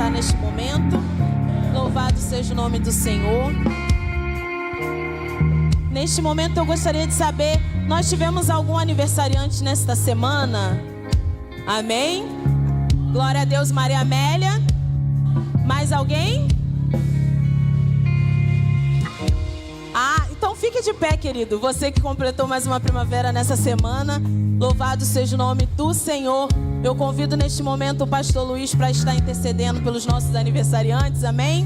assentar neste momento. Louvado seja o nome do Senhor. Neste momento eu gostaria de saber, nós tivemos algum aniversariante nesta semana? Amém? Glória a Deus, Maria Amélia. Mais alguém? Então fique de pé, querido. Você que completou mais uma primavera nessa semana. Louvado seja o nome do Senhor. Eu convido neste momento o pastor Luiz para estar intercedendo pelos nossos aniversariantes. Amém?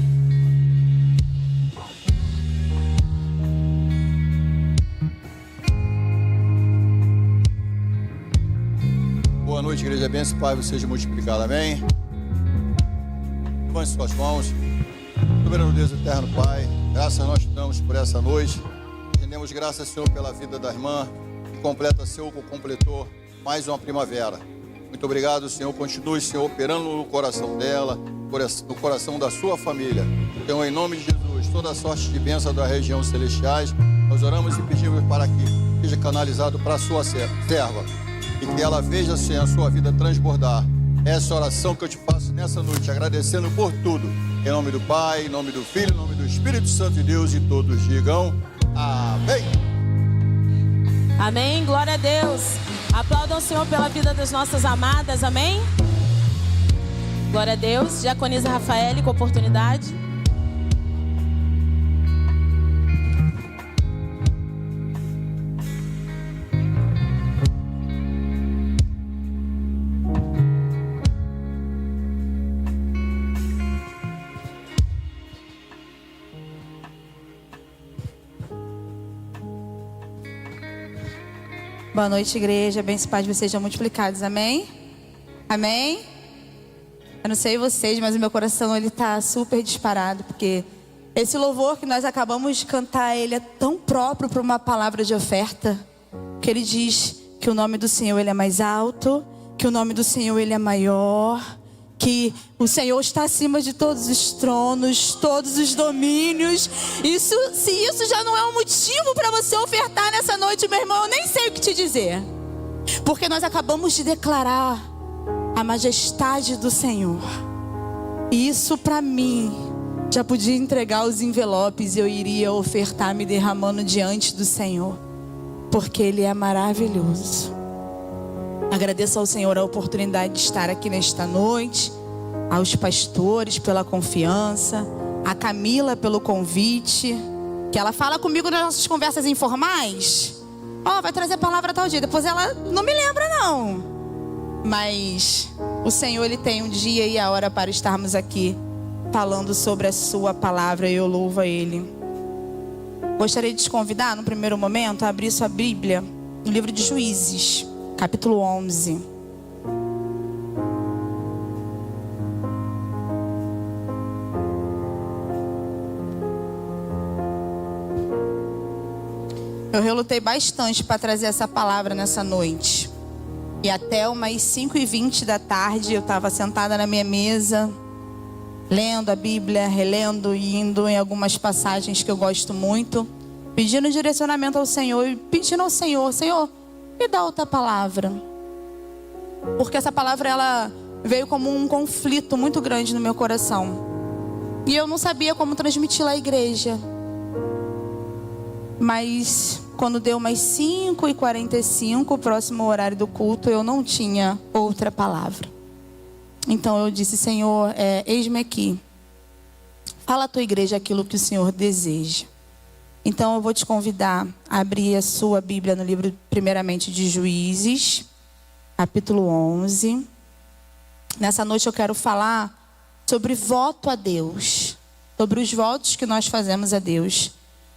Boa noite, igreja. Bênção, Pai, você seja multiplicado. Amém? Levante suas mãos. Soberano Deus eterno, Pai, graças nós te damos por essa noite. Rendemos graças, Senhor, pela vida da irmã que completa, Senhor, completou mais uma primavera. Muito obrigado, Senhor. Continue, Senhor, operando no coração dela, no coração da sua família. Então, em nome de Jesus, toda sorte de bênção das regiões celestiais, nós oramos e pedimos para que seja canalizado para a sua serva e que ela veja, Senhor, a sua vida transbordar. Essa oração que eu te faço nessa noite, agradecendo por tudo. Em nome do Pai, em nome do Filho, em nome do Espírito Santo de Deus, e todos digam amém. Amém, glória a Deus. Aplaudam o Senhor pela vida das nossas amadas, amém? Glória a Deus. Diaconisa Rafael, com oportunidade. Boa noite, igreja. Bênção e paz sejam multiplicados. Amém? Amém? Eu não sei vocês, mas o meu coração ele tá super disparado, porque esse louvor que nós acabamos de cantar, ele é tão próprio para uma palavra de oferta, que ele diz que o nome do Senhor ele é mais alto, que o nome do Senhor ele é maior, que o Senhor está acima de todos os tronos, todos os domínios. Se isso já não é um motivo para você ofertar nessa noite, meu irmão, eu nem sei o que te dizer. Porque nós acabamos de declarar a majestade do Senhor. E isso para mim já podia entregar os envelopes e eu iria ofertar me derramando diante do Senhor. Porque Ele é maravilhoso. Agradeço ao Senhor a oportunidade de estar aqui nesta noite, aos pastores pela confiança, a Camila pelo convite, que ela fala comigo nas nossas conversas informais. Vai trazer palavra tal dia, depois ela não me lembra não. Mas o Senhor ele tem um dia e a hora para estarmos aqui falando sobre a sua palavra e eu louvo a Ele. Gostaria de te convidar no primeiro momento a abrir sua Bíblia no livro de Juízes, capítulo 11. Eu relutei bastante para trazer essa palavra nessa noite. E até umas 5h20 da tarde eu estava sentada na minha mesa, lendo a Bíblia, relendo e indo em algumas passagens que eu gosto muito, pedindo direcionamento ao Senhor e pedindo ao Senhor, Senhor, me dá outra palavra. Porque essa palavra ela veio como um conflito muito grande no meu coração. E eu não sabia como transmiti-la à igreja. Mas quando deu umas 5h45, o próximo horário do culto, eu não tinha outra palavra. Então eu disse, Senhor, eis-me aqui. Fala à tua igreja aquilo que o Senhor deseja. Então eu vou te convidar a abrir a sua Bíblia no livro primeiramente de Juízes, capítulo 11. Nessa noite eu quero falar sobre voto a Deus, sobre os votos que nós fazemos a Deus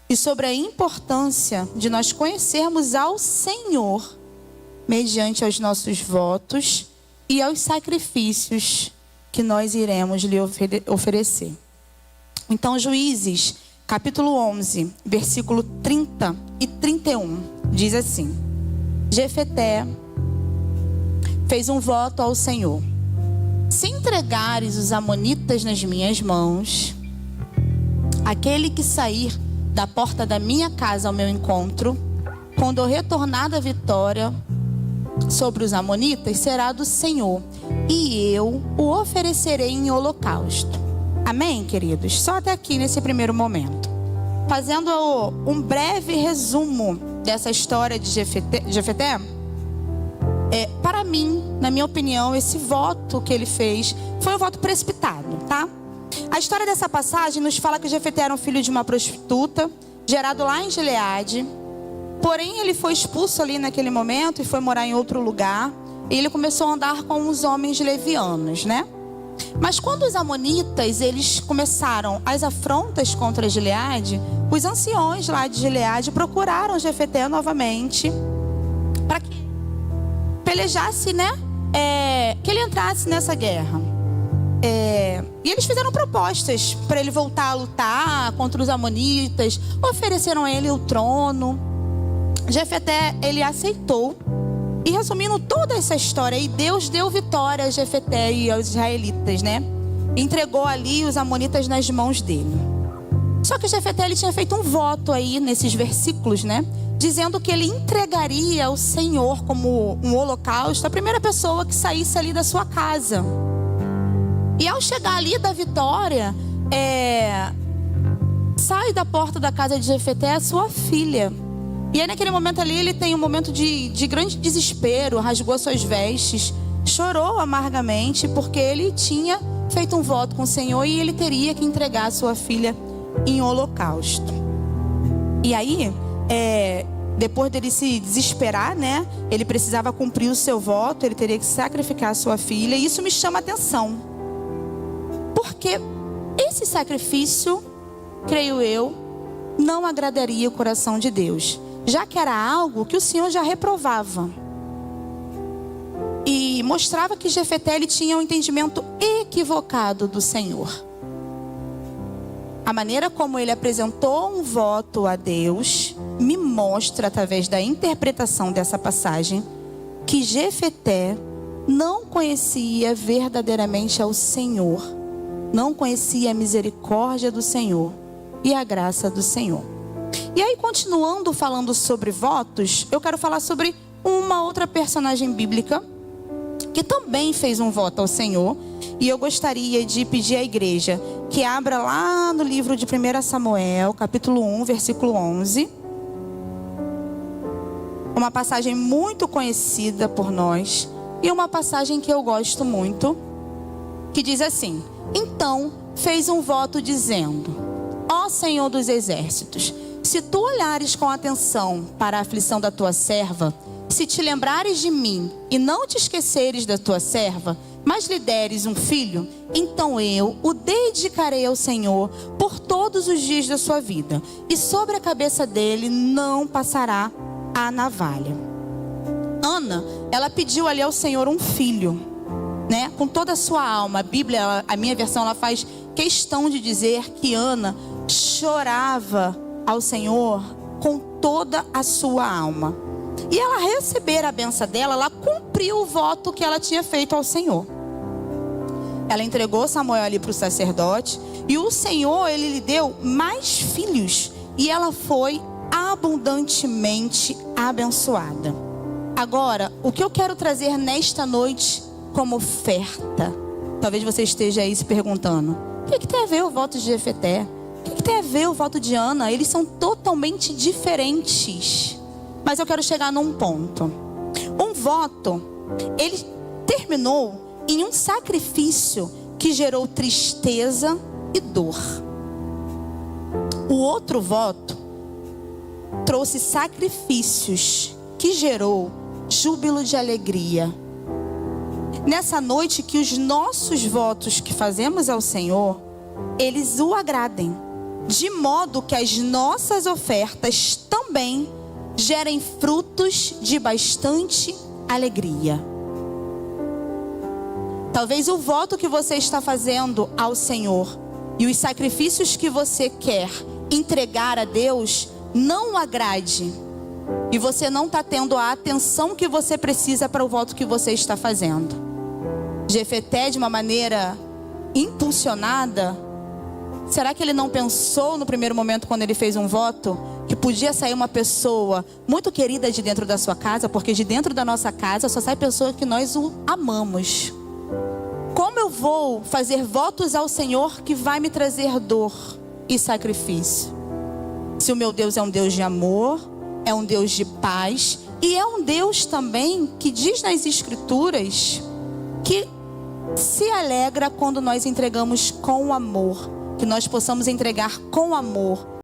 e sobre a importância de nós conhecermos ao Senhor mediante aos nossos votos e aos sacrifícios que nós iremos lhe oferecer. Então Juízes, capítulo 11, versículo 30 e 31, diz assim: Jefté fez um voto ao Senhor: se entregares os amonitas nas minhas mãos, aquele que sair da porta da minha casa ao meu encontro, quando eu retornar da vitória sobre os amonitas, será do Senhor, e eu o oferecerei em holocausto. Amém, queridos? Só até aqui nesse primeiro momento. Fazendo um breve resumo dessa história de Jefté, para mim, na minha opinião, esse voto que ele fez foi um voto precipitado, tá? A história dessa passagem nos fala que Jefté era um filho de uma prostituta, gerado lá em Gileade. Porém, ele foi expulso ali naquele momento e foi morar em outro lugar. E ele começou a andar com os homens levianos, né? Mas quando os amonitas, eles começaram as afrontas contra Gileade, os anciões lá de Gileade procuraram Jefté novamente para que pelejasse, né? Que ele entrasse nessa guerra. E eles fizeram propostas para ele voltar a lutar contra os amonitas, ofereceram a ele o trono. Jefté, ele aceitou. E resumindo toda essa história aí, Deus deu vitória a Jefté e aos israelitas, né? Entregou ali os amonitas nas mãos dele. Só que Jefté, ele tinha feito um voto aí nesses versículos, né? Dizendo que ele entregaria ao Senhor como um holocausto a primeira pessoa que saísse ali da sua casa. E ao chegar ali da vitória, sai da porta da casa de Jefté a sua filha. E aí naquele momento ali ele tem um momento de grande desespero, rasgou suas vestes, chorou amargamente porque ele tinha feito um voto com o Senhor e ele teria que entregar a sua filha em holocausto. E aí, depois dele se desesperar, né? Ele precisava cumprir o seu voto, ele teria que sacrificar a sua filha. E isso me chama a atenção, porque esse sacrifício, creio eu, não agradaria o coração de Deus, já que era algo que o Senhor já reprovava. E mostrava que Jefté, ele tinha um entendimento equivocado do Senhor. A maneira como ele apresentou um voto a Deus me mostra, através da interpretação dessa passagem, que Jefté não conhecia verdadeiramente ao Senhor, não conhecia a misericórdia do Senhor e a graça do Senhor. E aí, continuando falando sobre votos, eu quero falar sobre uma outra personagem bíblica que também fez um voto ao Senhor. E eu gostaria de pedir à igreja que abra lá no livro de 1 Samuel, capítulo 1, versículo 11. Uma passagem muito conhecida por nós e uma passagem que eu gosto muito, que diz assim: então fez um voto dizendo: ó Senhor dos exércitos, se tu olhares com atenção para a aflição da tua serva, se te lembrares de mim e não te esqueceres da tua serva, mas lhe deres um filho, então eu o dedicarei ao Senhor por todos os dias da sua vida, e sobre a cabeça dele não passará a navalha. Ana, ela pediu ali ao Senhor um filho, né? Com toda a sua alma. A Bíblia, a minha versão, ela faz questão de dizer que Ana chorava ao Senhor com toda a sua alma. E ela receber a benção dela, ela cumpriu o voto que ela tinha feito ao Senhor. Ela entregou Samuel ali para o sacerdote, e o Senhor, ele lhe deu mais filhos, e ela foi abundantemente abençoada. Agora, o que eu quero trazer nesta noite como oferta, talvez você esteja aí se perguntando: o que tem a ver o voto de Jefté? O que tem a ver o voto de Ana? Eles são totalmente diferentes. Mas eu quero chegar num ponto. Um voto, ele terminou em um sacrifício que gerou tristeza e dor. O outro voto trouxe sacrifícios que gerou júbilo de alegria. Nessa noite, que os nossos votos que fazemos ao Senhor, eles o agradem, de modo que as nossas ofertas também gerem frutos de bastante alegria. Talvez o voto que você está fazendo ao Senhor e os sacrifícios que você quer entregar a Deus não o agrade, e você não está tendo a atenção que você precisa para o voto que você está fazendo. Jefté, de uma maneira impulsionada, será que ele não pensou no primeiro momento, quando ele fez um voto, que podia sair uma pessoa muito querida de dentro da sua casa? Porque de dentro da nossa casa só sai pessoa que nós o amamos. Como eu vou fazer votos ao Senhor que vai me trazer dor e sacrifício? Se o meu Deus é um Deus de amor, é um Deus de paz, e é um Deus também que diz nas Escrituras que se alegra quando nós entregamos com amor. Que nós possamos entregar com amor